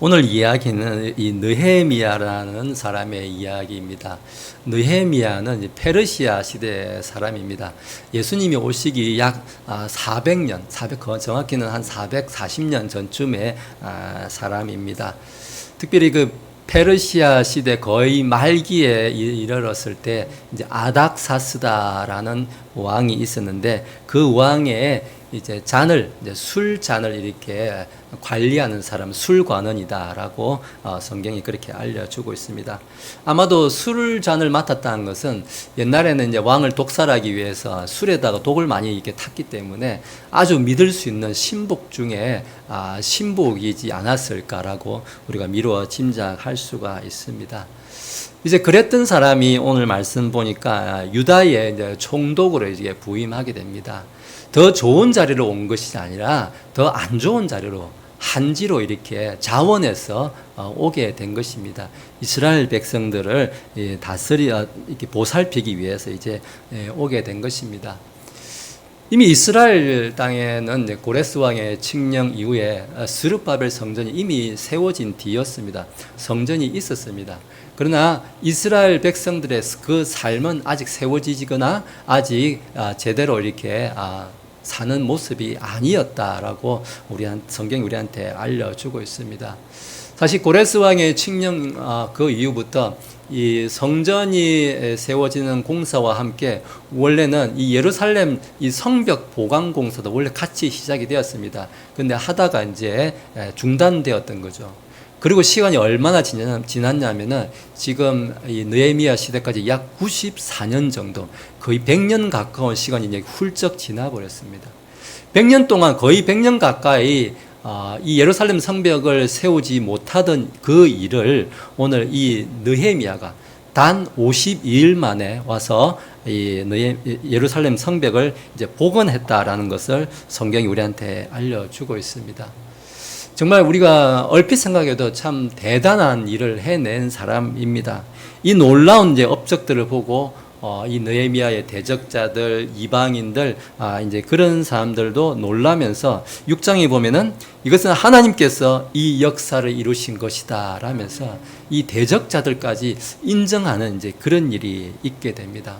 오늘 이야기는 이 느헤미야라는 사람의 이야기입니다. 느헤미야는 페르시아 시대 사람입니다. 예수님이 오시기 약 400년, 정확히는 한 440년 전쯤의 사람입니다. 특별히 그 페르시아 시대 거의 말기에 이르렀을 때 이제 아닥사스다라는 왕이 있었는데 그 왕의 이제 술 잔을 이렇게 관리하는 사람, 술관원이다라고 성경이 그렇게 알려주고 있습니다. 아마도 술 잔을 맡았다는 것은 옛날에는 이제 왕을 독살하기 위해서 술에다가 독을 많이 이렇게 탔기 때문에 아주 믿을 수 있는 신복 중에 신복이지 않았을까라고 우리가 미루어 짐작할 수가 있습니다. 이제 그랬던 사람이 오늘 말씀 보니까 유다의 이제 총독으로 이제 부임하게 됩니다. 더 좋은 자리로 온 것이 아니라 더 안 좋은 자리로 한지로 이렇게 자원해서 오게 된 것입니다. 이스라엘 백성들을 이렇게 보살피기 위해서 이제 오게 된 것입니다. 이미 이스라엘 땅에는 고레스 왕의 칙령 이후에 스룹바벨 성전이 이미 세워진 뒤였습니다. 성전이 있었습니다. 그러나 이스라엘 백성들의 그 삶은 아직 세워지거나 아직 제대로 이렇게 사는 모습이 아니었다라고 성경이 우리한테 알려주고 있습니다. 사실 고레스 왕의 칙령 그 이후부터 이 성전이 세워지는 공사와 함께 원래는 이 예루살렘 이 성벽 보강 공사도 원래 같이 시작이 되었습니다. 그런데 하다가 이제 중단되었던 거죠. 그리고 시간이 얼마나 지났냐면은 지금 이 느헤미야 시대까지 약 94년 정도, 거의 100년 가까운 시간이 이제 훌쩍 지나버렸습니다. 100년 동안 거의 100년 가까이 이 예루살렘 성벽을 세우지 못하던 그 일을 오늘 이 느헤미야가 단 52일 만에 와서 이 예루살렘 성벽을 이제 복원했다라는 것을 성경이 우리한테 알려주고 있습니다. 정말 우리가 얼핏 생각해도 참 대단한 일을 해낸 사람입니다. 이 놀라운 이제 업적들을 보고 이 느헤미야의 대적자들, 이방인들, 이제 그런 사람들도 놀라면서 6장에 보면은 이것은 하나님께서 이 역사를 이루신 것이다 라면서 이 대적자들까지 인정하는 이제 그런 일이 있게 됩니다.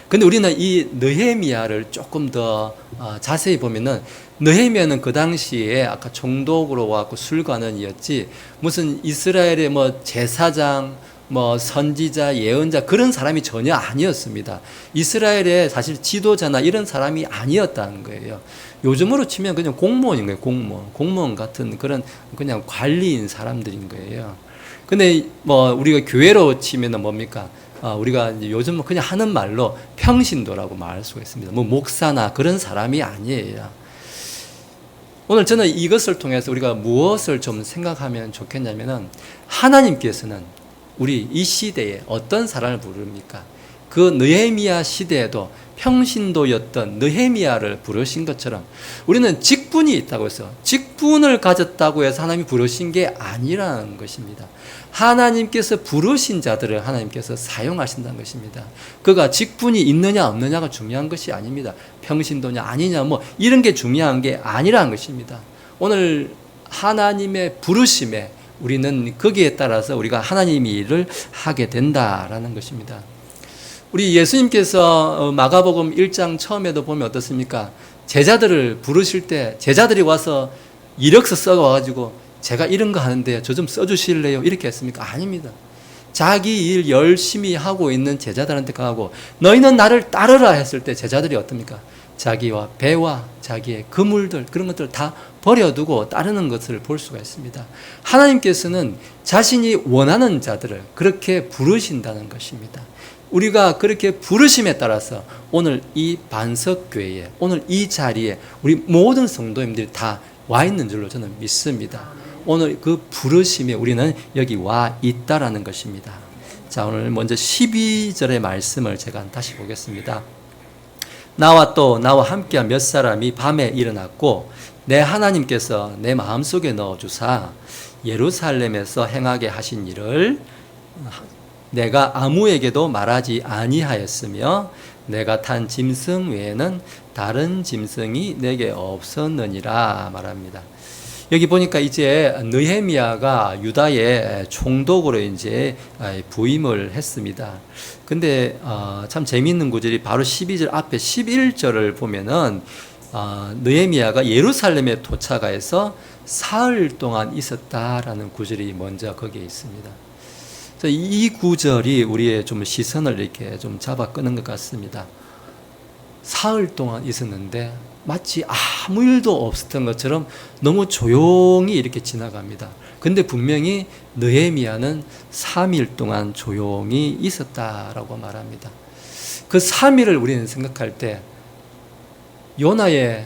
근데 우리는 이 느헤미야를 조금 더 자세히 보면은 느헤미야는 그 당시에 아까 총독으로 와서 술관원이었지 무슨 이스라엘의 뭐 제사장, 뭐 선지자, 예언자 그런 사람이 전혀 아니었습니다. 이스라엘의 사실 지도자나 이런 사람이 아니었다는 거예요. 요즘으로 치면 그냥 공무원인 거예요. 공무원 같은 그런 그냥 관리인 사람들인 거예요. 근데 뭐 우리가 교회로 치면은 뭡니까? 우리가 이제 요즘 그냥 하는 말로 평신도라고 말할 수가 있습니다. 뭐 목사나 그런 사람이 아니에요. 오늘 저는 이것을 통해서 우리가 무엇을 좀 생각하면 좋겠냐면은 하나님께서는 우리 이 시대에 어떤 사람을 부릅니까? 그 느헤미야 시대에도 평신도였던 느헤미야를 부르신 것처럼 우리는 직분이 있다고 해서 직분을 가졌다고 해서 하나님이 부르신 게 아니라는 것입니다. 하나님께서 부르신 자들을 하나님께서 사용하신다는 것입니다. 그가 직분이 있느냐 없느냐가 중요한 것이 아닙니다. 평신도냐 아니냐 뭐 이런 게 중요한 게 아니라는 것입니다. 오늘 하나님의 부르심에 우리는 거기에 따라서 우리가 하나님의 일을 하게 된다라는 것입니다. 우리 예수님께서 마가복음 1장 처음에도 보면 어떻습니까? 제자들을 부르실 때 제자들이 와서 이력서 써와가지고 제가 이런 거 하는데 저 좀 써주실래요? 이렇게 했습니까? 아닙니다. 자기 일 열심히 하고 있는 제자들한테 가고 너희는 나를 따르라 했을 때 제자들이 어떻습니까? 자기와 배와 자기의 그물들 그런 것들을 다 버려두고 따르는 것을 볼 수가 있습니다. 하나님께서는 자신이 원하는 자들을 그렇게 부르신다는 것입니다. 우리가 그렇게 부르심에 따라서 오늘 이 반석교회에 오늘 이 자리에 우리 모든 성도님들이 다 와 있는 줄로 저는 믿습니다. 오늘 그 부르심에 우리는 여기 와 있다라는 것입니다. 자, 오늘 먼저 12절의 말씀을 제가 다시 보겠습니다. 나와 함께한 몇 사람이 밤에 일어났고 내 하나님께서 내 마음속에 넣어주사 예루살렘에서 행하게 하신 일을 내가 아무에게도 말하지 아니하였으며 내가 탄 짐승 외에는 다른 짐승이 내게 없었느니라 말합니다. 여기 보니까 이제 느헤미야가 유다의 총독으로 이제 부임을 했습니다. 근데 참 재미있는 구절이 바로 12절 앞에 11절을 보면은 느헤미야가 예루살렘에 도착해서 사흘 동안 있었다라는 구절이 먼저 거기에 있습니다. 이 구절이 우리의 좀 시선을 이렇게 좀 잡아 끄는 것 같습니다. 사흘 동안 있었는데 마치 아무 일도 없었던 것처럼 너무 조용히 이렇게 지나갑니다. 근데 분명히 느헤미야는 3일 동안 조용히 있었다라고 말합니다. 그 3일을 우리는 생각할 때 요나의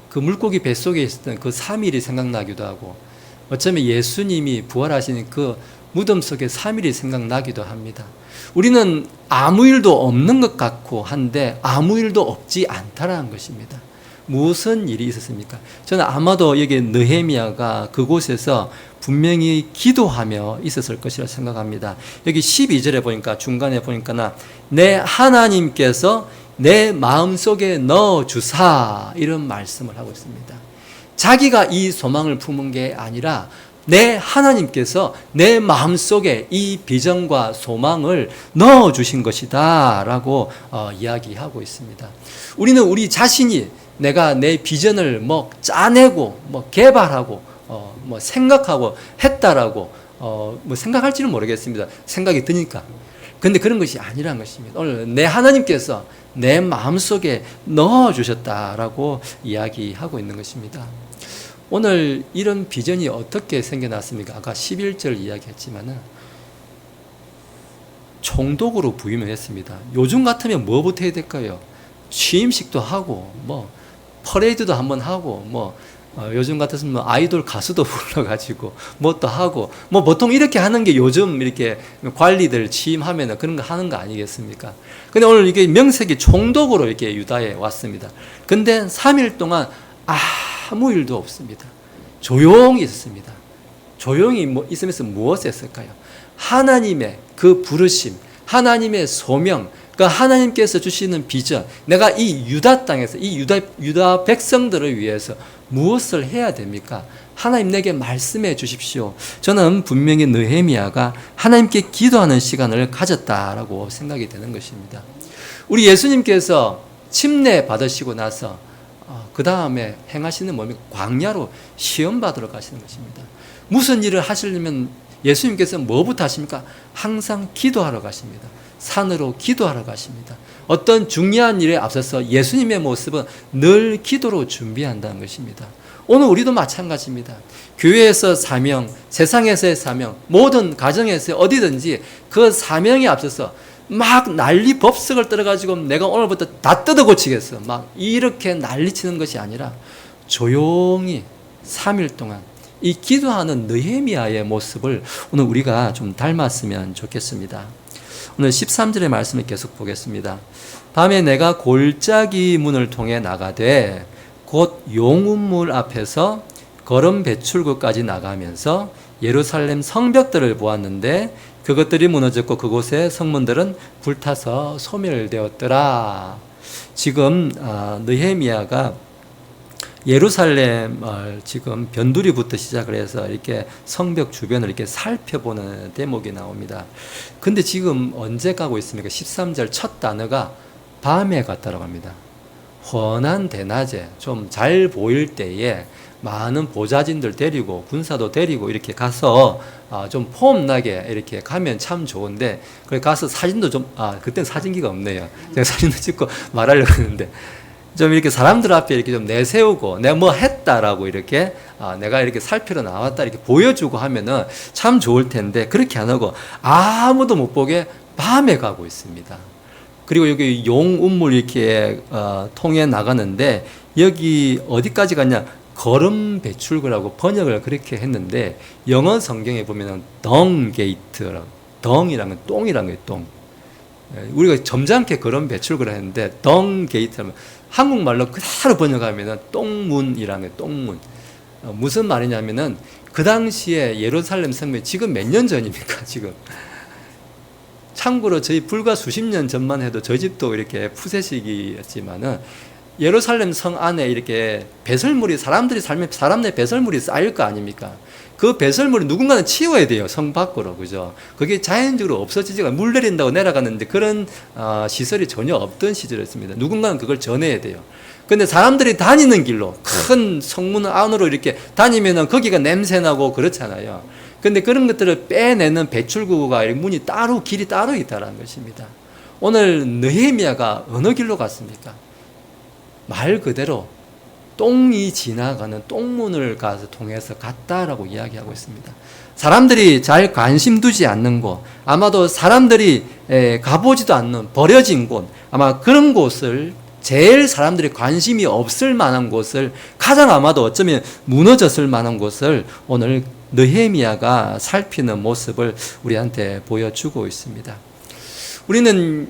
그 물고기 뱃속에 있었던 그 3일이 생각나기도 하고, 어쩌면 예수님이 부활하신 그 무덤 속에 3일이 생각나기도 합니다. 우리는 아무 일도 없는 것 같고 한데 아무 일도 없지 않다라는 것입니다. 무슨 일이 있었습니까? 저는 아마도 여기 느헤미야가 그곳에서 분명히 기도하며 있었을 것이라 생각합니다. 여기 12절에 보니까, 중간에 보니까 내 하나님께서 내 마음속에 넣어주사, 이런 말씀을 하고 있습니다. 자기가 이 소망을 품은 게 아니라 내 하나님께서 내 마음속에 이 비전과 소망을 넣어주신 것이다 라고 이야기하고 있습니다. 우리는 우리 자신이 내가 내 비전을 짜내고 개발하고 생각하고 했다라고 생각할지는 모르겠습니다. 생각이 드니까. 근데 그런 것이 아니라는 것입니다. 오늘 내 하나님께서 내 마음속에 넣어주셨다라고 이야기하고 있는 것입니다. 오늘 이런 비전이 어떻게 생겨났습니까? 아까 11절 이야기했지만은 총독으로 부임을 했습니다. 요즘 같으면 뭐부터 해야 될까요? 취임식도 하고 퍼레이드도 한번 하고 요즘 같았으면 아이돌 가수도 불러가지고 또 하고 보통 이렇게 하는 게 요즘 이렇게 관리들 취임하면 그런 거 하는 거 아니겠습니까? 근데 오늘 이게 명색이 총독으로 이렇게 유다에 왔습니다. 근데 3일 동안 아무 일도 없습니다. 조용히 있었습니다. 조용히 있으면서 무엇을 했을까요? 하나님의 그 부르심, 하나님의 소명, 그 하나님께서 주시는 비전, 내가 이 유다 땅에서 이 유다 백성들을 위해서 무엇을 해야 됩니까? 하나님 내게 말씀해 주십시오. 저는 분명히 느헤미야가 하나님께 기도하는 시간을 가졌다라고 생각이 되는 것입니다. 우리 예수님께서 침례 받으시고 나서 그 다음에 행하시는 몸이 광야로 시험 받으러 가시는 것입니다. 무슨 일을 하시려면 예수님께서 뭐부터 하십니까? 항상 기도하러 가십니다. 산으로 기도하러 가십니다. 어떤 중요한 일에 앞서서 예수님의 모습은 늘 기도로 준비한다는 것입니다. 오늘 우리도 마찬가지입니다. 교회에서 사명, 세상에서의 사명, 모든 가정에서 어디든지 그 사명에 앞서서 막 난리 법석을 떨어가지고 내가 오늘부터 다 뜯어 고치겠어, 이렇게 난리치는 것이 아니라 조용히 3일 동안 이 기도하는 느헤미야의 모습을 오늘 우리가 좀 닮았으면 좋겠습니다. 오늘 13절의 말씀을 계속 보겠습니다. 밤에 내가 골짜기 문을 통해 나가되 곧 용운물 앞에서 거름 배출구까지 나가면서 예루살렘 성벽들을 보았는데 그것들이 무너졌고 그곳의 성문들은 불타서 소멸되었더라. 지금 느헤미야가 예루살렘을 지금 변두리부터 시작을 해서 이렇게 성벽 주변을 이렇게 살펴보는 대목이 나옵니다. 근데 지금 언제 가고 있습니까? 13절 첫 단어가 밤에 갔다라고 합니다. 훤한 대낮에 좀 잘 보일 때에 많은 보좌진들 데리고 군사도 데리고 이렇게 가서 좀 폼나게 이렇게 가면 참 좋은데, 거기 가서 사진도 좀 그땐 사진기가 없네요. 제가 사진도 찍고 말하려고 했는데 좀 이렇게 사람들 앞에 이렇게 좀 내세우고 내가 뭐 했다라고 이렇게 내가 이렇게 살피러 나왔다 이렇게 보여주고 하면은 참 좋을 텐데 그렇게 안 하고 아무도 못 보게 밤에 가고 있습니다. 그리고 여기 용운물 이렇게 통해 나가는데 여기 어디까지 갔냐? 거름 배출구라고 번역을 그렇게 했는데 영어 성경에 보면은 덩 게이트라고, 덩이라는 건 똥이라는 거예요. 똥. 우리가 점잖게 거름 배출구라 했는데 덩 게이트라면 한국말로 그대로 번역하면은 똥문이라는 거예요. 똥문. 무슨 말이냐면은 그 당시에 예루살렘 성벽이 지금 몇 년 전입니까? 지금. 참고로 저희 불과 수십 년 전만 해도 저희 집도 이렇게 푸세식이었지만은 예루살렘 성 안에 이렇게 배설물이 사람들이 살면 사람 내 배설물이 쌓일 거 아닙니까? 그 배설물을 누군가는 치워야 돼요. 성 밖으로. 그죠? 그게 자연적으로 없어지지가 물 내린다고 내려가는데 그런 시설이 전혀 없던 시절이었습니다. 누군가는 그걸 전해야 돼요. 근데 사람들이 다니는 길로 큰 성문 안으로 이렇게 다니면은 거기가 냄새나고 그렇잖아요. 근데 그런 것들을 빼내는 배출구가 문이 따로 길이 따로 있다는 것입니다. 오늘 느헤미야가 어느 길로 갔습니까? 말 그대로 똥이 지나가는 똥문을 가서 통해서 갔다라고 이야기하고 있습니다. 사람들이 잘 관심 두지 않는 곳, 아마도 사람들이 가보지도 않는 버려진 곳, 아마 그런 곳을 제일 사람들이 관심이 없을 만한 곳을 가장 아마도 어쩌면 무너졌을 만한 곳을 오늘 느헤미야가 살피는 모습을 우리한테 보여주고 있습니다. 우리는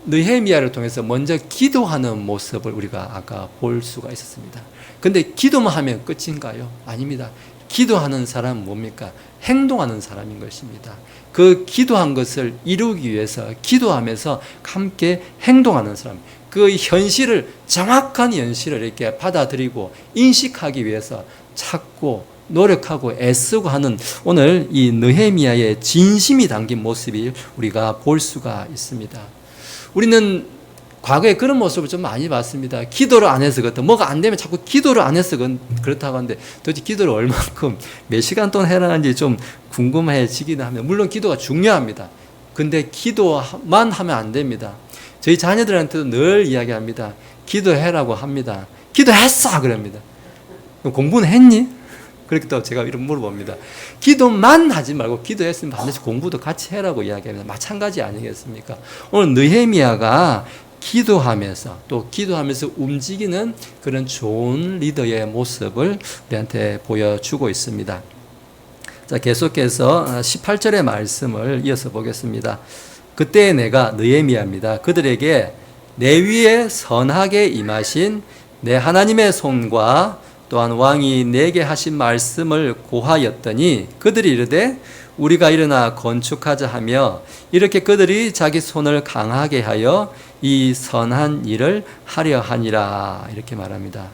느헤미야를 통해서 먼저 기도하는 모습을 우리가 아까 볼 수가 있었습니다. 근데 기도만 하면 끝인가요? 아닙니다. 기도하는 사람은 뭡니까? 행동하는 사람인 것입니다. 그 기도한 것을 이루기 위해서 기도하면서 함께 행동하는 사람, 그 현실을 정확한 현실을 이렇게 받아들이고 인식하기 위해서 찾고 노력하고 애쓰고 하는 오늘 이 느헤미야의 진심이 담긴 모습을 우리가 볼 수가 있습니다. 우리는 과거에 그런 모습을 좀 많이 봤습니다. 기도를 안 해서 그렇다. 뭐가 안 되면 자꾸 기도를 안 해서 그렇다고 하는데 도대체 기도를 얼만큼 몇 시간 동안 해야 하는지 좀 궁금해지기는 합니다. 물론 기도가 중요합니다. 근데 기도만 하면 안 됩니다. 저희 자녀들한테도 늘 이야기합니다. 기도해라고 합니다. 기도했어! 그럽니다. 공부는 했니? 그렇게 또 제가 이런 물어봅니다. 기도만 하지 말고 기도했으면 반드시 공부도 같이 해라고 이야기합니다. 마찬가지 아니겠습니까? 오늘 느헤미야가 기도하면서 또 기도하면서 움직이는 그런 좋은 리더의 모습을 우리한테 보여주고 있습니다. 자, 계속해서 18절의 말씀을 이어서 보겠습니다. 그때 내가 느헤미야입니다. 그들에게 내 위에 선하게 임하신 내 하나님의 손과 또한 왕이 내게 하신 말씀을 고하였더니 그들이 이르되 우리가 일어나 건축하자 하며 이렇게 그들이 자기 손을 강하게 하여 이 선한 일을 하려 하니라 이렇게 말합니다.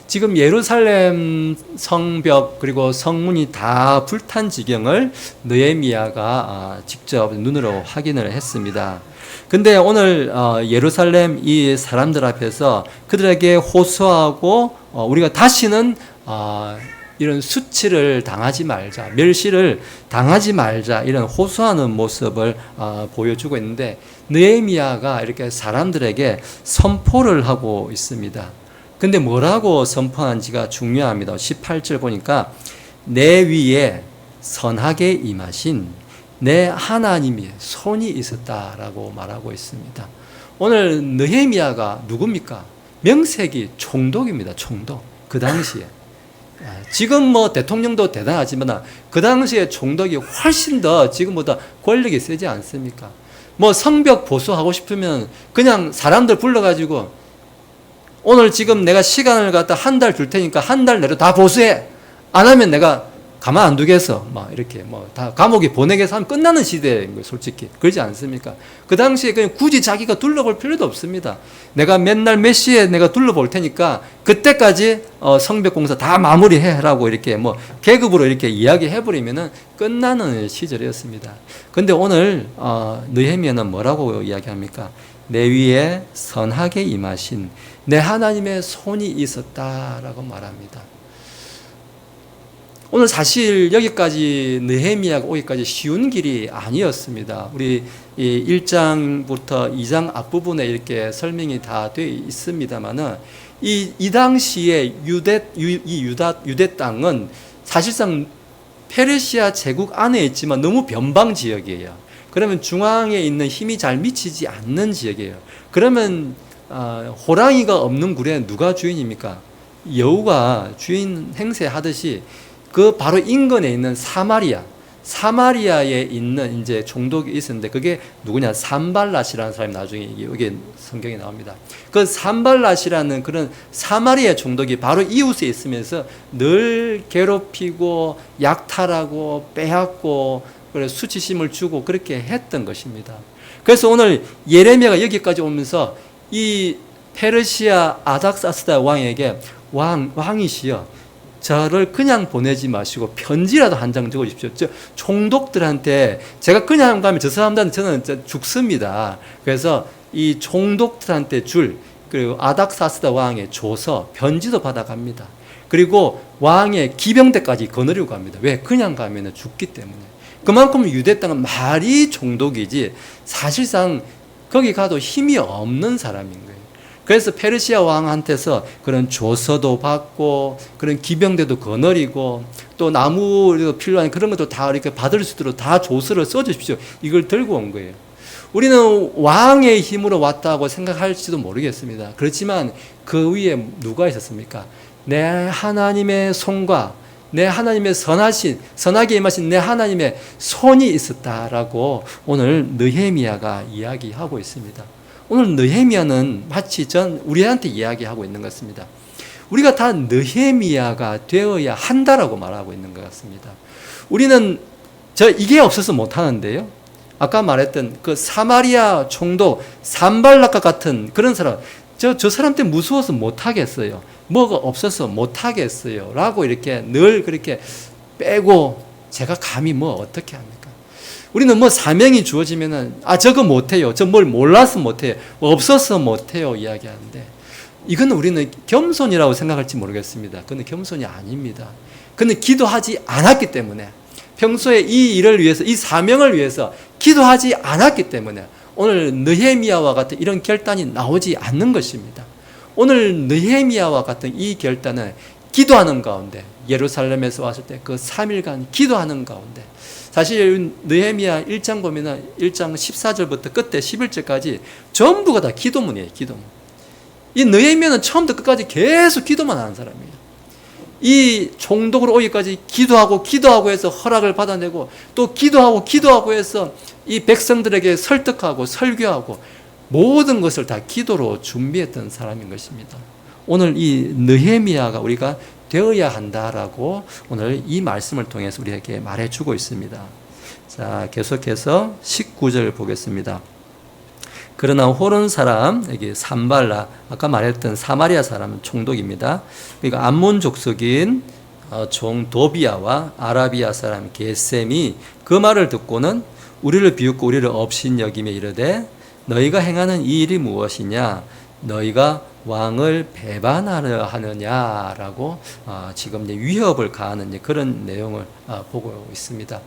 지금 예루살렘 성벽 그리고 성문이 다 불탄 지경을 느헤미야가 직접 눈으로 확인을 했습니다. 근데 오늘 예루살렘 이 사람들 앞에서 그들에게 호소하고 우리가 다시는 이런 수치를 당하지 말자, 멸시를 당하지 말자 이런 호소하는 모습을 보여주고 있는데 느헤미야가 이렇게 사람들에게 선포를 하고 있습니다. 근데 뭐라고 선포하는지가 중요합니다. 18절 보니까 내 위에 선하게 임하신 내 하나님의 손이 있었다라고 말하고 있습니다. 오늘 느헤미야가 누굽니까? 명색이 총독입니다. 총독. 그 당시에. 지금 뭐 대통령도 대단하지만 그 당시에 총독이 훨씬 더 지금보다 권력이 세지 않습니까? 뭐 성벽 보수하고 싶으면 그냥 사람들 불러가지고 오늘 지금 내가 시간을 갖다 한 달 줄 테니까 한 달 내로 다 보수해. 안 하면 내가 가만 안 두겠어. 막 이렇게 뭐 다 감옥에 보내겠어 하면 끝나는 시대인 거예요, 솔직히. 그러지 않습니까? 그 당시에 그냥 굳이 자기가 둘러볼 필요도 없습니다. 내가 맨날 몇 시에 내가 둘러볼 테니까 그때까지 성벽 공사 다 마무리해라고 이렇게 뭐 계급으로 이렇게 이야기해버리면은 끝나는 시절이었습니다. 근데 오늘 느헤미야는 뭐라고 이야기합니까? 내 위에 선하게 임하신 내 하나님의 손이 있었다라고 말합니다. 오늘 사실 여기까지 느헤미야가 오기까지 쉬운 길이 아니었습니다. 우리 1장부터 2장 앞부분에 이렇게 설명이 다 되어 있습니다만은 이 당시에 유대 땅은 사실상 페르시아 제국 안에 있지만 너무 변방 지역이에요. 그러면 중앙에 있는 힘이 잘 미치지 않는 지역이에요. 그러면 호랑이가 없는 굴에 누가 주인입니까? 여우가 주인 행세하듯이 그 바로 인근에 있는 사마리아에 있는 이제 종독이 있었는데 그게 누구냐? 산발랏이라는 사람이 나중에 여기 성경에 나옵니다. 그 산발랏이라는 그런 사마리아 종독이 바로 이웃에 있으면서 늘 괴롭히고 약탈하고 빼앗고 그래서 수치심을 주고 그렇게 했던 것입니다. 그래서 오늘 예레미야가 여기까지 오면서 이 페르시아 아닥사스다 왕에게 왕이시여, 저를 그냥 보내지 마시고 편지라도 한 장 적어주십시오. 총독들한테 제가 그냥 가면 저 사람들한테 저는 죽습니다. 그래서 이 총독들한테 그리고 아닥사스다 왕의 조서, 편지도 받아갑니다. 그리고 왕의 기병대까지 거느리고 갑니다. 왜? 그냥 가면 죽기 때문에. 그만큼 유대 땅은 말이 총독이지 사실상 거기 가도 힘이 없는 사람인 거예요. 그래서 페르시아 왕한테서 그런 조서도 받고 그런 기병대도 거느리고 또 나무도 필요한 그런 것도 다 이렇게 받을 수 있도록 다 조서를 써주십시오. 이걸 들고 온 거예요. 우리는 왕의 힘으로 왔다고 생각할지도 모르겠습니다. 그렇지만 그 위에 누가 있었습니까? 내 하나님의 손과 내 하나님의 선하게 임하신 내 하나님의 손이 있었다라고 오늘 느헤미야가 이야기하고 있습니다. 오늘 느헤미야는 마치 우리한테 이야기하고 있는 것 같습니다. 우리가 다 느헤미야가 되어야 한다라고 말하고 있는 것 같습니다. 우리는 이게 없어서 못하는데요. 아까 말했던 그 사마리아 총독 산발락과 같은 그런 사람, 저 사람 때문에 무서워서 못하겠어요. 뭐가 없어서 못하겠어요. 라고 이렇게 늘 그렇게 빼고 제가 감히 어떻게 합니까? 우리는 사명이 주어지면은, 저거 못해요. 저 뭘 몰라서 못해요. 없어서 못해요. 이야기하는데, 이건 우리는 겸손이라고 생각할지 모르겠습니다. 그건 겸손이 아닙니다. 그는 기도하지 않았기 때문에, 평소에 이 일을 위해서, 이 사명을 위해서 기도하지 않았기 때문에 오늘 느헤미야와 같은 이런 결단이 나오지 않는 것입니다. 오늘 느헤미야와 같은 이 결단은 기도하는 가운데, 예루살렘에서 왔을 때 그 3일간 기도하는 가운데, 사실 느헤미야 1장 보면 1장 14절부터 끝에 11절까지 전부가 다 기도문이에요. 기도문. 이 느헤미야는 처음부터 끝까지 계속 기도만 하는 사람이에요. 이 총독으로 오기까지 기도하고 해서 허락을 받아내고, 또 기도하고 해서 이 백성들에게 설득하고 설교하고 모든 것을 다 기도로 준비했던 사람인 것입니다. 오늘 이 느헤미야가 우리가 되어야 한다라고 오늘 이 말씀을 통해서 우리에게 말해주고 있습니다. 자, 계속해서 19절 보겠습니다. 그러나 호른 사람, 여기 산발라, 아까 말했던 사마리아 사람은 총독입니다. 그러니까 암몬 족속인 종 도비아와 아라비아 사람 게셈이 그 말을 듣고는 우리를 비웃고 우리를 업신여기며 이르되, 너희가 행하는 이 일이 무엇이냐? 너희가 왕을 배반하려 하느냐라고 지금 위협을 가하는 그런 내용을 보고 있습니다.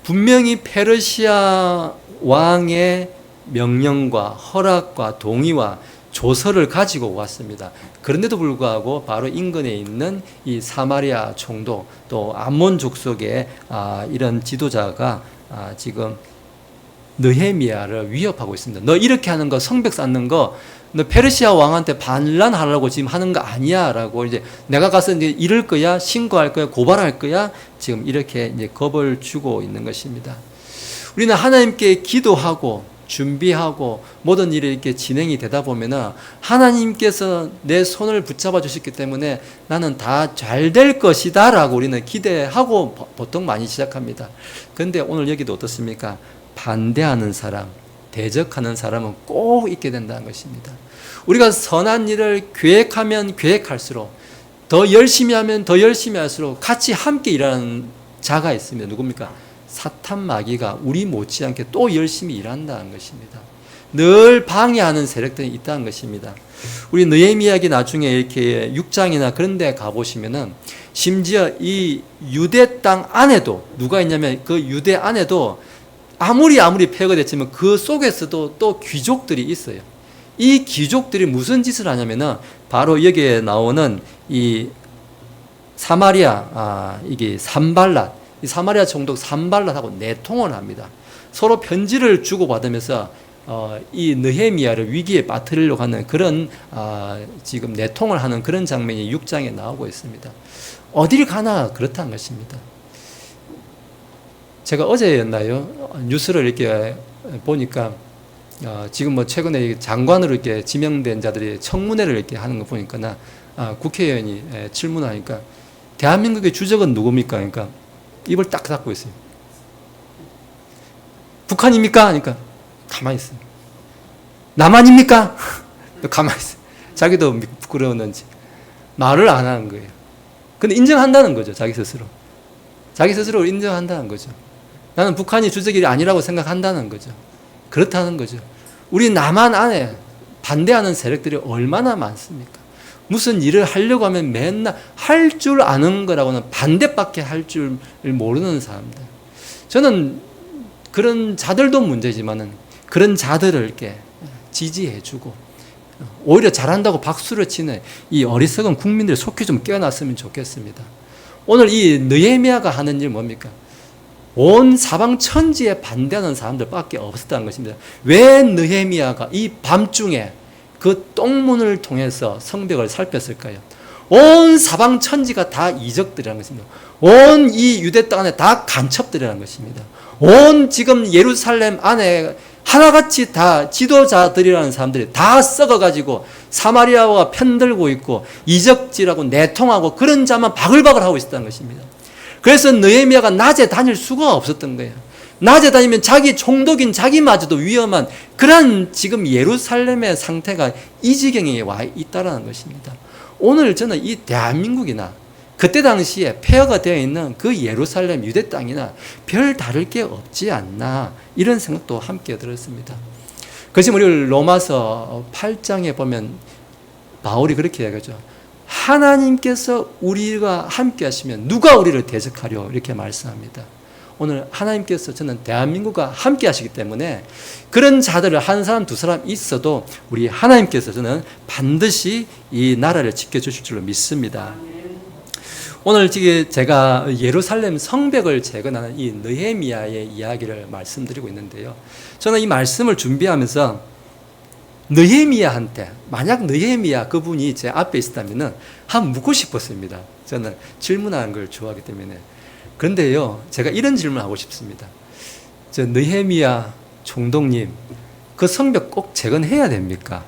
분명히 페르시아 왕의 명령과 허락과 동의와 조서를 가지고 왔습니다. 그런데도 불구하고 바로 인근에 있는 이 사마리아 총독, 또 암몬 족속의 이런 지도자가 지금 느헤미야를 위협하고 있습니다. 너 이렇게 하는 거, 성벽 쌓는 거, 너 페르시아 왕한테 반란하려고 지금 하는 거 아니야? 라고 이제 내가 가서 이제 이럴 거야, 신고할 거야, 고발할 거야? 지금 이렇게 이제 겁을 주고 있는 것입니다. 우리는 하나님께 기도하고 준비하고 모든 일이 이렇게 진행이 되다 보면은 하나님께서 내 손을 붙잡아 주셨기 때문에 나는 다 잘 될 것이다 라고 우리는 기대하고 보통 많이 시작합니다. 그런데 오늘 여기도 어떻습니까? 반대하는 사람, 대적하는 사람은 꼭 있게 된다는 것입니다. 우리가 선한 일을 계획하면 계획할수록, 더 열심히 하면 더 열심히 할수록 같이 함께 일하는 자가 있습니다. 누굽니까? 사탄 마귀가 우리 못지않게 또 열심히 일한다는 것입니다. 늘 방해하는 세력들이 있다는 것입니다. 우리 느헤미야 나중에 이렇게 6장이나 그런 데 가보시면은 심지어 이 유대 땅 안에도 누가 있냐면 그 유대 안에도 아무리 폐거됐지만 그 속에서도 또 귀족들이 있어요. 이 귀족들이 무슨 짓을 하냐면은 바로 여기에 나오는 이 사마리아 이게 산발랏, 이 사마리아 총독 산발랏하고 내통을 합니다. 서로 편지를 주고받으면서 이 느헤미야를 위기에 빠뜨리려고 하는 그런 지금 내통을 하는 그런 장면이 6장에 나오고 있습니다. 어딜 가나 그렇다는 것입니다. 제가 어제였나요? 뉴스를 이렇게 보니까 지금 최근에 장관으로 이렇게 지명된 자들이 청문회를 이렇게 하는 거 보니까 국회의원이 질문하니까 대한민국의 주적은 누굽니까? 그러니까 입을 딱 닫고 있어요. 북한입니까? 하니까 가만히 있어요. 남한입니까? 가만히 있어요. 자기도 부끄러웠는지 말을 안 하는 거예요. 근데 인정한다는 거죠. 자기 스스로. 자기 스스로 인정한다는 거죠. 나는 북한이 주적이 아니라고 생각한다는 거죠. 그렇다는 거죠. 우리 남한 안에 반대하는 세력들이 얼마나 많습니까? 무슨 일을 하려고 하면 맨날 할 줄 아는 거라고는 반대밖에 할 줄 모르는 사람들. 저는 그런 자들도 문제지만은 그런 자들을 이렇게 지지해주고 오히려 잘한다고 박수를 치는 이 어리석은 국민들의 속히 좀 깨어났으면 좋겠습니다. 오늘 이 느헤미야가 하는 일 뭡니까? 온 사방 천지에 반대하는 사람들밖에 없었다는 것입니다. 왜 느헤미야가 이 밤중에 그 똥문을 통해서 성벽을 살폈을까요? 온 사방 천지가 다 이적들이라는 것입니다. 온 이 유대 땅 안에 다 간첩들이라는 것입니다. 온 지금 예루살렘 안에 하나같이 다 지도자들이라는 사람들이 다 썩어가지고 사마리아와 편들고 있고 이적질하고 내통하고 그런 자만 바글바글 하고 있었다는 것입니다. 그래서 느헤미야가 낮에 다닐 수가 없었던 거예요. 낮에 다니면 자기 총독인 자기마저도 위험한 그런 지금 예루살렘의 상태가 이 지경에 와 있다는 것입니다. 오늘 저는 이 대한민국이나 그때 당시에 폐허가 되어 있는 그 예루살렘 유대 땅이나 별 다를 게 없지 않나 이런 생각도 함께 들었습니다. 그것이 우리 로마서 8장에 보면 바울이 그렇게 얘기하죠. 하나님께서 우리가 함께 하시면 누가 우리를 대적하려 이렇게 말씀합니다. 오늘 하나님께서 저는 대한민국과 함께 하시기 때문에 그런 자들을 한 사람 두 사람 있어도 우리 하나님께서 저는 반드시 이 나라를 지켜주실 줄로 믿습니다. 오늘 지금 제가 예루살렘 성벽을 재건하는 이 느헤미야의 이야기를 말씀드리고 있는데요. 저는 이 말씀을 준비하면서 느헤미야한테 만약 느헤미야 그분이 제 앞에 있었다면 한번 묻고 싶었습니다. 저는 질문하는 걸 좋아하기 때문에. 그런데요, 제가 이런 질문을 하고 싶습니다. 저 느헤미야 총독님, 그 성벽 꼭 재건해야 됩니까?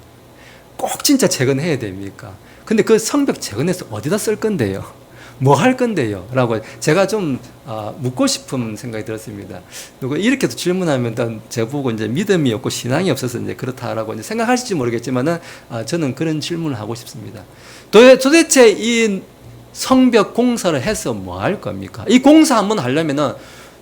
꼭 진짜 재건해야 됩니까? 근데 그 성벽 재건해서 어디다 쓸 건데요? 뭐 할 건데요? 라고 제가 좀 묻고 싶은 생각이 들었습니다. 누가 이렇게도 질문하면 저보고 이제 믿음이 없고 신앙이 없어서 이제 그렇다라고 이제 생각하실지 모르겠지만은 저는 그런 질문을 하고 싶습니다. 도대체 이 성벽 공사를 해서 뭐 할 겁니까? 이 공사 한번 하려면은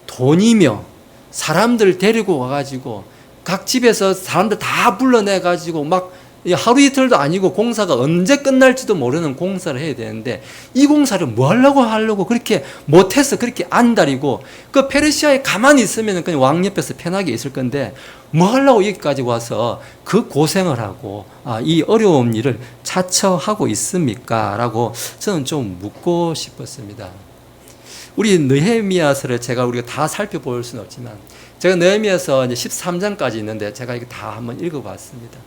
돈이며 사람들 데리고 와가지고 각 집에서 사람들 다 불러내가지고 막 하루 이틀도 아니고 공사가 언제 끝날지도 모르는 공사를 해야 되는데 이 공사를 뭐 하려고 그렇게 못해서 그렇게 안달이고 그 페르시아에 가만히 있으면 그냥 왕 옆에서 편하게 있을 건데 뭐 하려고 여기까지 와서 그 고생을 하고 이 어려운 일을 자처하고 있습니까? 라고 저는 좀 묻고 싶었습니다. 우리 느헤미야서를 우리가 다 살펴볼 수는 없지만 제가 느헤미야서 이제 13장까지 있는데 제가 이거 다 한번 읽어봤습니다.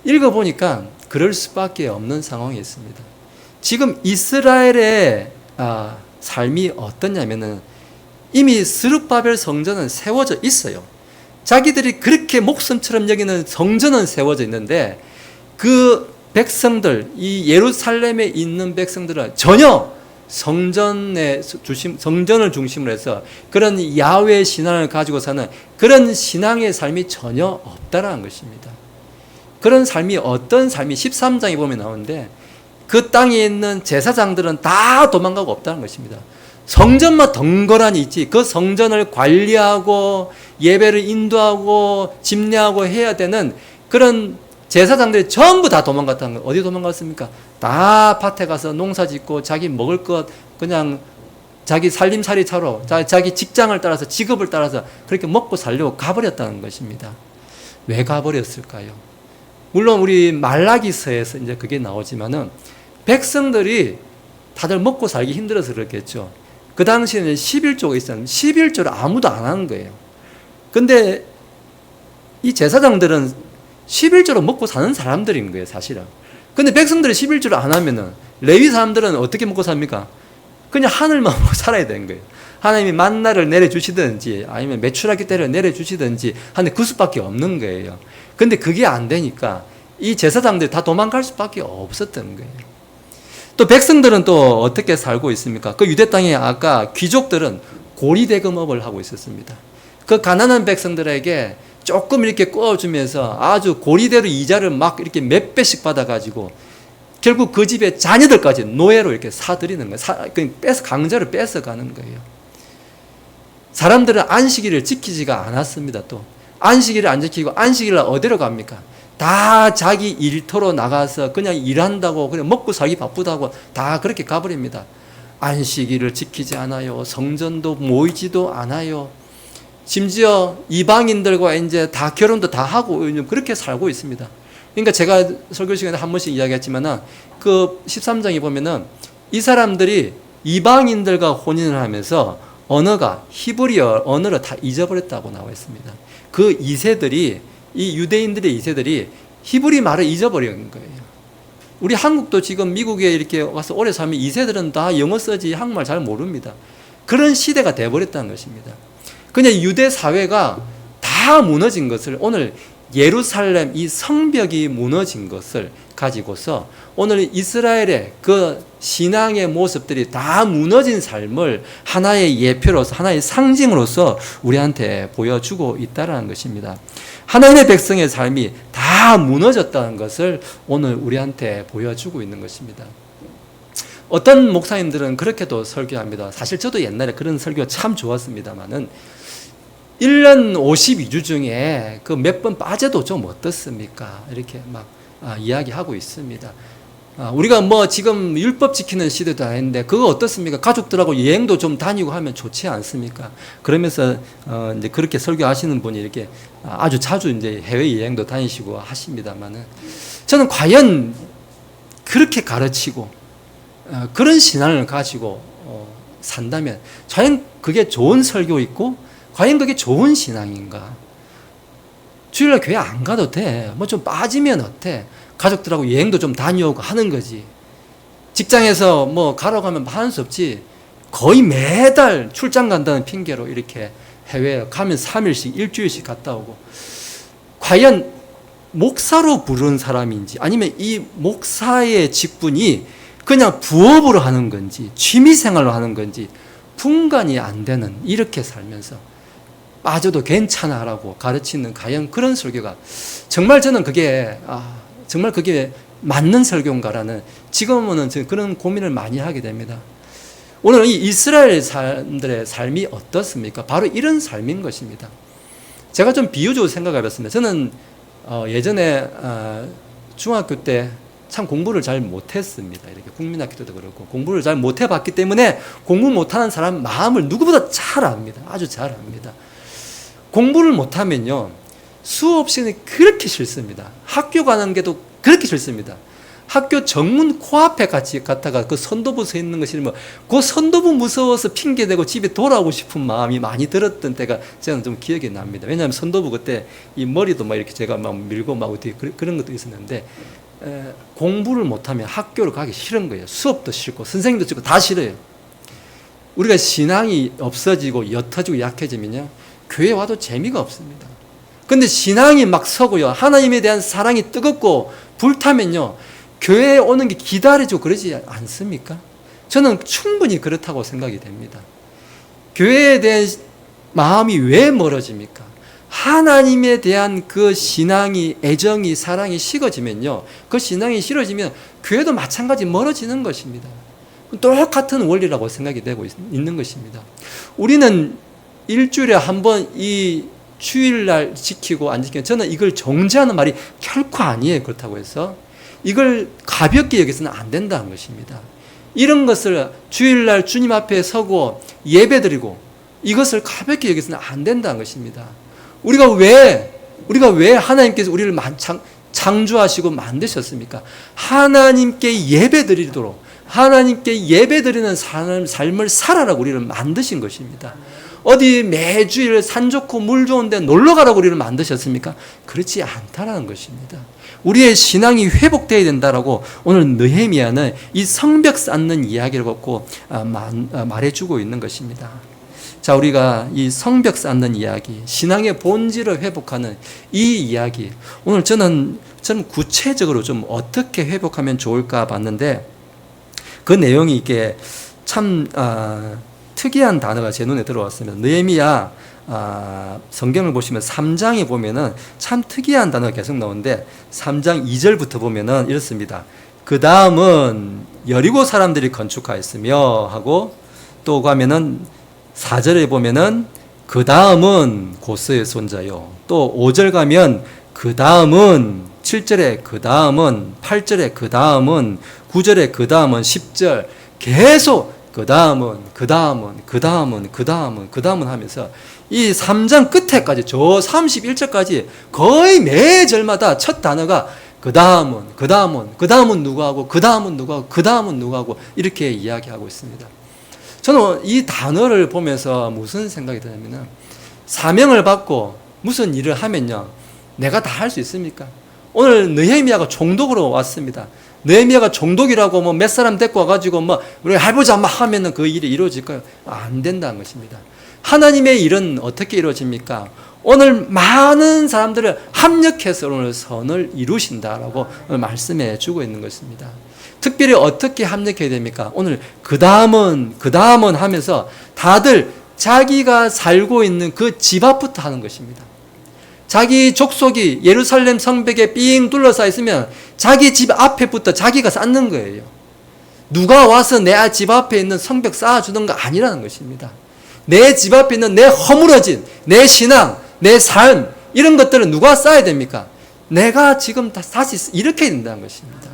읽어보니까 그럴 수밖에 없는 상황이 있습니다. 지금 이스라엘의 삶이 어떠냐면은 이미 스룹바벨 성전은 세워져 있어요. 자기들이 그렇게 목숨처럼 여기는 성전은 세워져 있는데 그 백성들, 이 예루살렘에 있는 백성들은 전혀 성전을 중심으로 해서 그런 야훼 신앙을 가지고 사는 그런 신앙의 삶이 전혀 없다라는 것입니다. 그런 삶이 어떤 삶이 13장에 보면 나오는데 그 땅에 있는 제사장들은 다 도망가고 없다는 것입니다. 성전만 덩그러니 있지 그 성전을 관리하고 예배를 인도하고 집례하고 해야 되는 그런 제사장들이 전부 다 도망갔다는 거예요. 어디 도망갔습니까? 다 밭에 가서 농사 짓고 자기 먹을 것 그냥 자기 살림살이 차로 자기 직장을 따라서 직업을 따라서 그렇게 먹고 살려고 가버렸다는 것입니다. 왜 가버렸을까요? 물론 우리 말라기서에서 이제 그게 나오지만은 백성들이 다들 먹고 살기 힘들어서 그렇겠죠. 그 당시에는 11조가 있었는데 11조를 아무도 안 하는 거예요. 근데 이 제사장들은 11조로 먹고 사는 사람들인 거예요, 사실은. 근데 백성들이 11조를 안 하면은 레위 사람들은 어떻게 먹고 삽니까? 그냥 하늘만 보고 살아야 되는 거예요. 하나님이 만나를 내려주시든지 아니면 메추라기 때를 내려주시든지 하는데 그 수밖에 없는 거예요. 근데 그게 안 되니까 이 제사장들이 다 도망갈 수밖에 없었던 거예요. 또 백성들은 또 어떻게 살고 있습니까? 그 유대 땅에 아까 귀족들은 고리대금업을 하고 있었습니다. 그 가난한 백성들에게 조금 이렇게 꺼주면서 아주 고리대로 이자를 막 이렇게 몇 배씩 받아가지고 결국 그 집의 자녀들까지 노예로 이렇게 사들이는 거예요. 강제로 뺏어가는 거예요. 사람들은 안식일을 지키지가 않았습니다. 또 안식일을 안 지키고 안식일날 어디로 갑니까? 다 자기 일터로 나가서 그냥 일한다고, 그냥 먹고 살기 바쁘다고 다 그렇게 가버립니다. 안식일을 지키지 않아요. 성전도 모이지도 않아요. 심지어 이방인들과 이제 다 결혼도 다 하고 그렇게 살고 있습니다. 그러니까 제가 설교 시간에 한 번씩 이야기했지만은 그 13장에 보면은 이 사람들이 이방인들과 혼인을 하면서 언어가 히브리어 언어를 다 잊어버렸다고 나와 있습니다. 그 2세들이, 이 유대인들의 2세들이 히브리 말을 잊어버린 거예요. 우리 한국도 지금 미국에 이렇게 와서 오래 살면 2세들은 다 영어 쓰지 한국말 잘 모릅니다. 그런 시대가 돼버렸다는 것입니다. 그냥 유대 사회가 다 무너진 것을, 오늘 예루살렘 이 성벽이 무너진 것을 가지고서 오늘 이스라엘의 그 신앙의 모습들이 다 무너진 삶을 하나의 예표로서, 하나의 상징으로서 우리한테 보여주고 있다는 것입니다. 하나님의 백성의 삶이 다 무너졌다는 것을 오늘 우리한테 보여주고 있는 것입니다. 어떤 목사님들은 그렇게도 설교합니다. 사실 저도 옛날에 그런 설교가 참 좋았습니다만은 1년 52주 중에 그 몇 번 빠져도 좀 어떻습니까? 이렇게 막 이야기하고 있습니다. 우리가 뭐 지금 율법 지키는 시대도 아닌데 그거 어떻습니까? 가족들하고 여행도 좀 다니고 하면 좋지 않습니까? 그러면서 이제 그렇게 설교하시는 분이 이렇게 아주 자주 이제 해외 여행도 다니시고 하십니다만은, 저는 과연 그렇게 가르치고 그런 신앙을 가지고 산다면 과연 그게 좋은 설교 있고 과연 그게 좋은 신앙인가? 주일날 교회 안 가도 돼. 뭐 좀 빠지면 어때? 가족들하고 여행도 좀 다녀오고 하는 거지. 직장에서 뭐 가라고 하면 하는 수 없지. 거의 매달 출장 간다는 핑계로 이렇게 해외에 가면 3일씩, 일주일씩 갔다 오고. 과연 목사로 부른 사람인지, 아니면 이 목사의 직분이 그냥 부업으로 하는 건지, 취미생활로 하는 건지 분간이 안 되는, 이렇게 살면서 빠져도 괜찮아라고 가르치는 과연 그런 설교가 정말 저는 그게 정말 그게 맞는 설교인가라는, 지금은 그런 고민을 많이 하게 됩니다. 오늘 이 이스라엘 사람들의 삶이 어떻습니까? 바로 이런 삶인 것입니다. 제가 좀 비유적으로 생각해 봤습니다. 저는 예전에 중학교 때 참 공부를 잘 못했습니다. 이렇게 국민학교 때도 그렇고 공부를 잘 못해봤기 때문에 공부 못하는 사람 마음을 누구보다 잘 압니다. 아주 잘 압니다. 공부를 못하면요, 수업 시간이 그렇게 싫습니다. 학교 가는 게도 그렇게 싫습니다. 학교 정문 코앞에 같이 갔다가 그 선도부 서 있는 것이 뭐, 그 선도부 무서워서 핑계대고 집에 돌아오고 싶은 마음이 많이 들었던 때가 저는 좀 기억이 납니다. 왜냐하면 선도부 그때 이 머리도 막 이렇게 제가 막 밀고 막 어떻게 그런 것도 있었는데, 공부를 못하면 학교를 가기 싫은 거예요. 수업도 싫고 선생님도 싫고 다 싫어요. 우리가 신앙이 없어지고 옅어지고 약해지면요, 교회 와도 재미가 없습니다. 근데 신앙이 막 서고요, 하나님에 대한 사랑이 뜨겁고 불타면요, 교회에 오는 게 기다려지고 그러지 않습니까? 저는 충분히 그렇다고 생각이 됩니다. 교회에 대한 마음이 왜 멀어집니까? 하나님에 대한 그 신앙이, 애정이, 사랑이 식어지면요, 그 신앙이 싫어지면 교회도 마찬가지 멀어지는 것입니다. 똑같은 원리라고 생각이 되고 있는 것입니다. 우리는 일주일에 한 번 이 주일날 지키고 안 지키고, 저는 이걸 정죄하는 말이 결코 아니에요. 그렇다고 해서 이걸 가볍게 여기서는 안 된다는 것입니다. 이런 것을 주일날 주님 앞에 서고 예배드리고 이것을 가볍게 여기서는 안 된다는 것입니다. 우리가 왜 하나님께서 우리를 창조하시고 만드셨습니까? 하나님께 예배드리도록, 하나님께 예배드리는 삶을 살아라고 우리를 만드신 것입니다. 어디 매주일 산 좋고 물 좋은 데 놀러 가라고 우리를 만드셨습니까? 그렇지 않다라는 것입니다. 우리의 신앙이 회복되어야 된다라고 오늘 느헤미야는 이 성벽 쌓는 이야기를 갖고 말해주고 있는 것입니다. 자, 우리가 이 성벽 쌓는 이야기, 신앙의 본질을 회복하는 이 이야기, 오늘 저는 구체적으로 좀 어떻게 회복하면 좋을까 봤는데, 그 내용이 이게 참 특이한 단어가 제 눈에 들어왔습니다. 느헤미야 성경을 보시면 3장에 보면은 참 특이한 단어가 계속 나오는데 3장 2절부터 보면은 이렇습니다. 그 다음은 여리고 사람들이 건축하였으며 하고 또 가면은 4절에 보면은 그 다음은 고스의 손자요. 또 5절 가면 그 다음은 7절에 그 다음은 8절에 그 다음은 9절에 그 다음은 10절 계속 그 다음은 하면서 이 3장 끝에까지 저 31절까지 거의 매 절마다 첫 단어가 그 다음은 누구하고 이렇게 이야기하고 있습니다. 저는 이 단어를 보면서 무슨 생각이 드냐면 사명을 받고 무슨 일을 하면요 내가 다 할 수 있습니까? 오늘 느헤미야가 총독으로 왔습니다. 느헤미야가 총독이라고 뭐 몇 사람 데리고 와가지고 뭐 우리 해보자 막 하면은 그 일이 이루어질까요? 안 된다는 것입니다. 하나님의 일은 어떻게 이루어집니까? 오늘 많은 사람들을 합력해서 오늘 선을 이루신다라고 오늘 말씀해 주고 있는 것입니다. 특별히 어떻게 합력해야 됩니까? 오늘 그 다음은 하면서 다들 자기가 살고 있는 그 집 앞부터 하는 것입니다. 자기 족속이 예루살렘 성벽에 삥 둘러싸 있으면 자기 집 앞에부터 자기가 쌓는 거예요. 누가 와서 내 집 앞에 있는 성벽 쌓아주는 거 아니라는 것입니다. 내 집 앞에 있는 내 허물어진 내 신앙, 내 삶 이런 것들은 누가 쌓아야 됩니까? 내가 지금 다시 일으켜야 된다는 것입니다.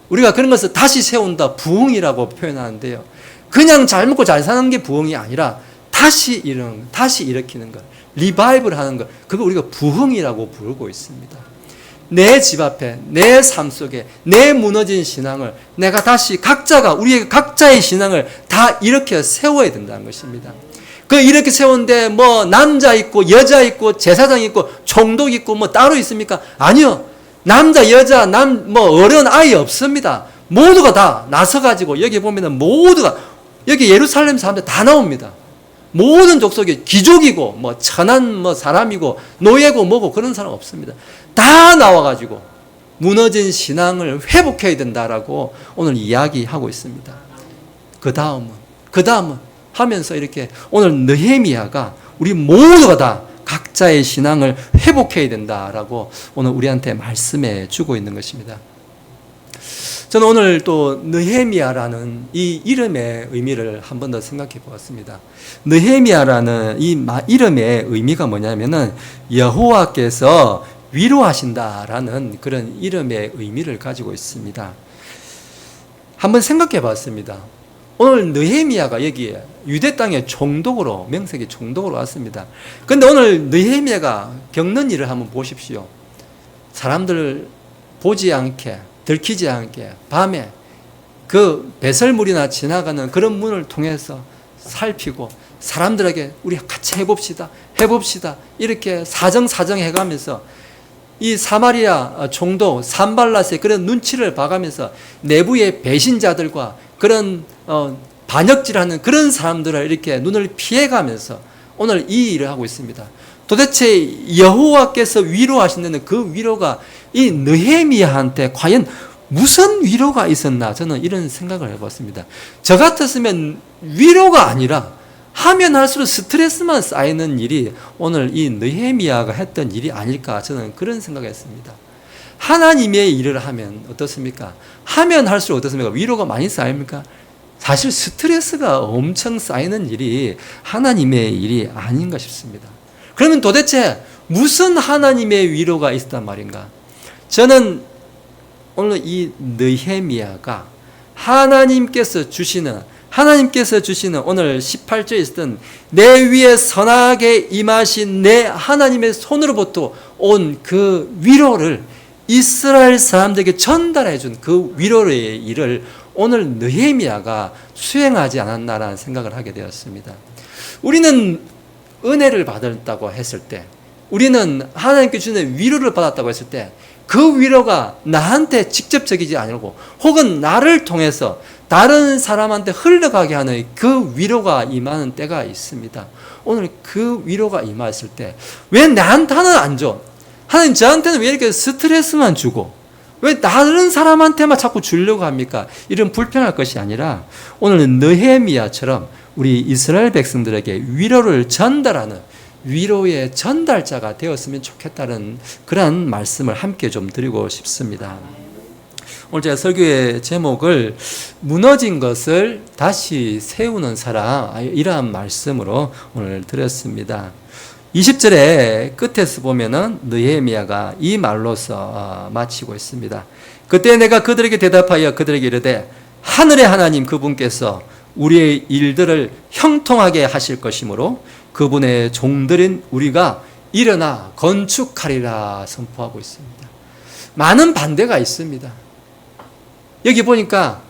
우리가 그런 것을 다시 세운다 부흥이라고 표현하는데요. 그냥 잘 먹고 잘 사는 게 부흥이 아니라 다시 일으키는 것, 리바이벌 하는 것, 그거 우리가 부흥이라고 부르고 있습니다. 내 집 앞에, 내 삶 속에, 내 무너진 신앙을 내가 다시 우리의 각자의 신앙을 다 일으켜 세워야 된다는 것입니다. 이렇게 세우는데 뭐 남자 있고 여자 있고 제사장 있고 총독 있고 뭐 따로 있습니까? 아니요. 남자, 여자, 어려운 아이 없습니다. 모두가 다 나서가지고 여기 보면은 모두가 여기 예루살렘 사람들 다 나옵니다. 모든 족속이 귀족이고 뭐 천한 사람이고 노예고 뭐고 그런 사람 없습니다. 다 나와가지고 무너진 신앙을 회복해야 된다라고 오늘 이야기하고 있습니다. 그 다음은 하면서 이렇게 오늘 느헤미야가 우리 모두가 다 각자의 신앙을 회복해야 된다라고 오늘 우리한테 말씀해 주고 있는 것입니다. 저는 오늘 또 느헤미야라는 이 이름의 의미를 한 번 더 생각해 보았습니다. 느헤미야라는 이 이름의 의미가 뭐냐면은 여호와께서 위로하신다라는 그런 이름의 의미를 가지고 있습니다. 한번 생각해 봤습니다. 오늘 느헤미야가 여기에 유대 땅의 총독으로 명색이 총독으로 왔습니다. 그런데 오늘 느헤미야가 겪는 일을 한번 보십시오. 사람들 보지 않게 들키지 않게 밤에 그 배설물이나 지나가는 그런 문을 통해서 살피고 사람들에게 우리 같이 해봅시다 이렇게 사정해가면서 이 사마리아 총독 산발랏의 그런 눈치를 봐가면서 내부의 배신자들과 그런 반역질하는 그런 사람들을 이렇게 눈을 피해가면서 오늘 이 일을 하고 있습니다. 도대체 여호와께서 위로하신다는 그 위로가 이 느헤미야한테 과연 무슨 위로가 있었나 저는 이런 생각을 해봤습니다. 저 같았으면 위로가 아니라 하면 할수록 스트레스만 쌓이는 일이 오늘 이 느헤미야가 했던 일이 아닐까 저는 그런 생각을 했습니다. 하나님의 일을 하면 어떻습니까? 하면 할수록 어떻습니까? 위로가 많이 쌓입니까? 사실 스트레스가 엄청 쌓이는 일이 하나님의 일이 아닌가 싶습니다. 그러면 도대체 무슨 하나님의 위로가 있었단 말인가? 저는 오늘 이 느헤미야가 하나님께서 주시는 오늘 18절에 있었던 내 위에 선하게 임하신 내 하나님의 손으로부터 온 그 위로를 이스라엘 사람들에게 전달해 준 그 위로의 일을 오늘 느헤미야가 수행하지 않았나라는 생각을 하게 되었습니다. 우리는 은혜를 받았다고 했을 때, 우리는 하나님께 주는 위로를 받았다고 했을 때 그 위로가 나한테 직접적이지 아니고 혹은 나를 통해서 다른 사람한테 흘러가게 하는 그 위로가 임하는 때가 있습니다. 오늘 그 위로가 임했을 때 왜 나한테는 안 줘? 하나님 저한테는 왜 이렇게 스트레스만 주고 왜 다른 사람한테만 자꾸 주려고 합니까? 이런 불편할 것이 아니라 오늘은 느헤미야처럼 우리 이스라엘 백성들에게 위로를 전달하는 위로의 전달자가 되었으면 좋겠다는 그런 말씀을 함께 좀 드리고 싶습니다. 오늘 제가 설교의 제목을 무너진 것을 다시 세우는 사람, 이러한 말씀으로 오늘 드렸습니다. 20절의 끝에서 보면은 느헤미야가 이 말로서 마치고 있습니다. 그때 내가 그들에게 대답하여 그들에게 이르되 하늘의 하나님 그분께서 우리의 일들을 형통하게 하실 것이므로 그분의 종들인 우리가 일어나 건축하리라 선포하고 있습니다. 많은 반대가 있습니다. 여기 보니까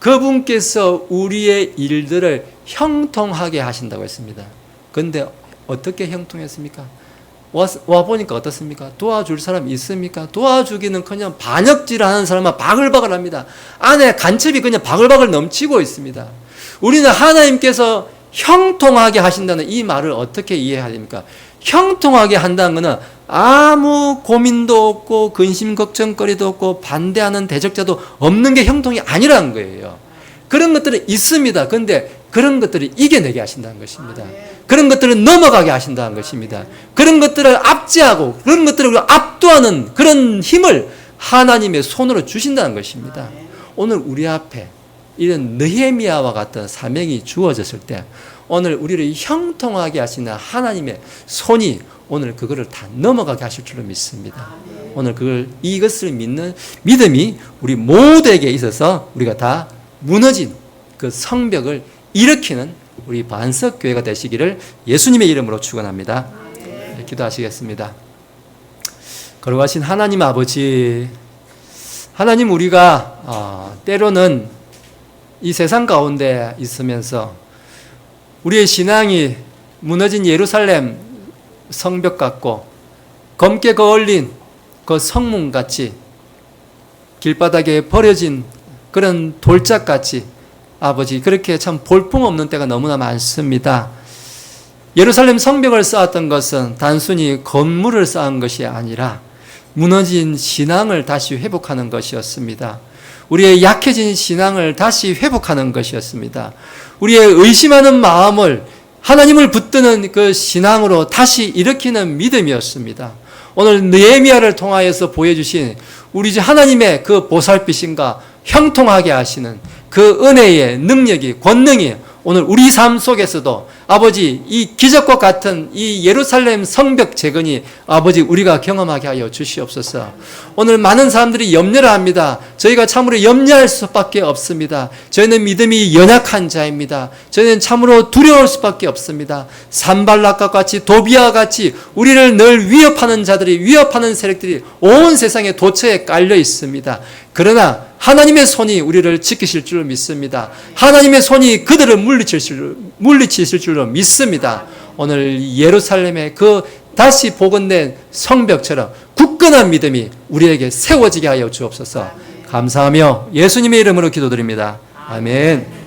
그분께서 우리의 일들을 형통하게 하신다고 했습니다. 그런데 어떻게 형통했습니까? 와 보니까 어떻습니까? 도와줄 사람 있습니까? 도와주기는 그냥 반역질하는 사람만 바글바글합니다. 안에 간첩이 그냥 바글바글 넘치고 있습니다. 우리는 하나님께서 형통하게 하신다는 이 말을 어떻게 이해해야 됩니까? 형통하게 한다는 것은 아무 고민도 없고 근심 걱정거리도 없고 반대하는 대적자도 없는 게 형통이 아니라는 거예요. 그런 것들은 있습니다. 그런데 그런 것들을 이겨내게 하신다는 것입니다. 그런 것들을 넘어가게 하신다는 것입니다. 그런 것들을 압제하고 그런 것들을 압도하는 그런 힘을 하나님의 손으로 주신다는 것입니다. 오늘 우리 앞에 이런 느헤미야와 같은 사명이 주어졌을 때 오늘 우리를 형통하게 하시는 하나님의 손이 오늘 그거를 다 넘어가게 하실 줄로 믿습니다. 오늘 이것을 믿는 믿음이 우리 모두에게 있어서 우리가 다 무너진 그 성벽을 일으키는 우리 반석교회가 되시기를 예수님의 이름으로 축원합니다. 네, 기도하시겠습니다. 거룩하신 하나님 아버지, 하나님 우리가 때로는 이 세상 가운데 있으면서 우리의 신앙이 무너진 예루살렘 성벽 같고 검게 거울린 그 성문같이 길바닥에 버려진 그런 돌짝같이 아버지 그렇게 참 볼품없는 때가 너무나 많습니다. 예루살렘 성벽을 쌓았던 것은 단순히 건물을 쌓은 것이 아니라 무너진 신앙을 다시 회복하는 것이었습니다. 우리의 약해진 신앙을 다시 회복하는 것이었습니다. 우리의 의심하는 마음을 하나님을 붙드는 그 신앙으로 다시 일으키는 믿음이었습니다. 오늘 느헤미야를 통하여서 보여주신 우리 하나님의 그 보살피심과 형통하게 하시는 그 은혜의 능력이 권능이 오늘 우리 삶 속에서도 아버지 이 기적과 같은 이 예루살렘 성벽 재건이 아버지 우리가 경험하게 하여 주시옵소서. 오늘 많은 사람들이 염려를 합니다. 저희가 참으로 염려할 수밖에 없습니다. 저희는 믿음이 연약한 자입니다. 저희는 참으로 두려울 수밖에 없습니다. 산발락과 같이 도비아와 같이 우리를 늘 위협하는 자들이 위협하는 세력들이 온 세상에 도처에 깔려 있습니다. 그러나 하나님의 손이 우리를 지키실 줄 믿습니다. 하나님의 손이 그들을 물리치실 줄로 믿습니다. 오늘 예루살렘의 그 다시 복원된 성벽처럼 굳건한 믿음이 우리에게 세워지게 하여 주옵소서. 감사하며 예수님의 이름으로 기도드립니다. 아멘.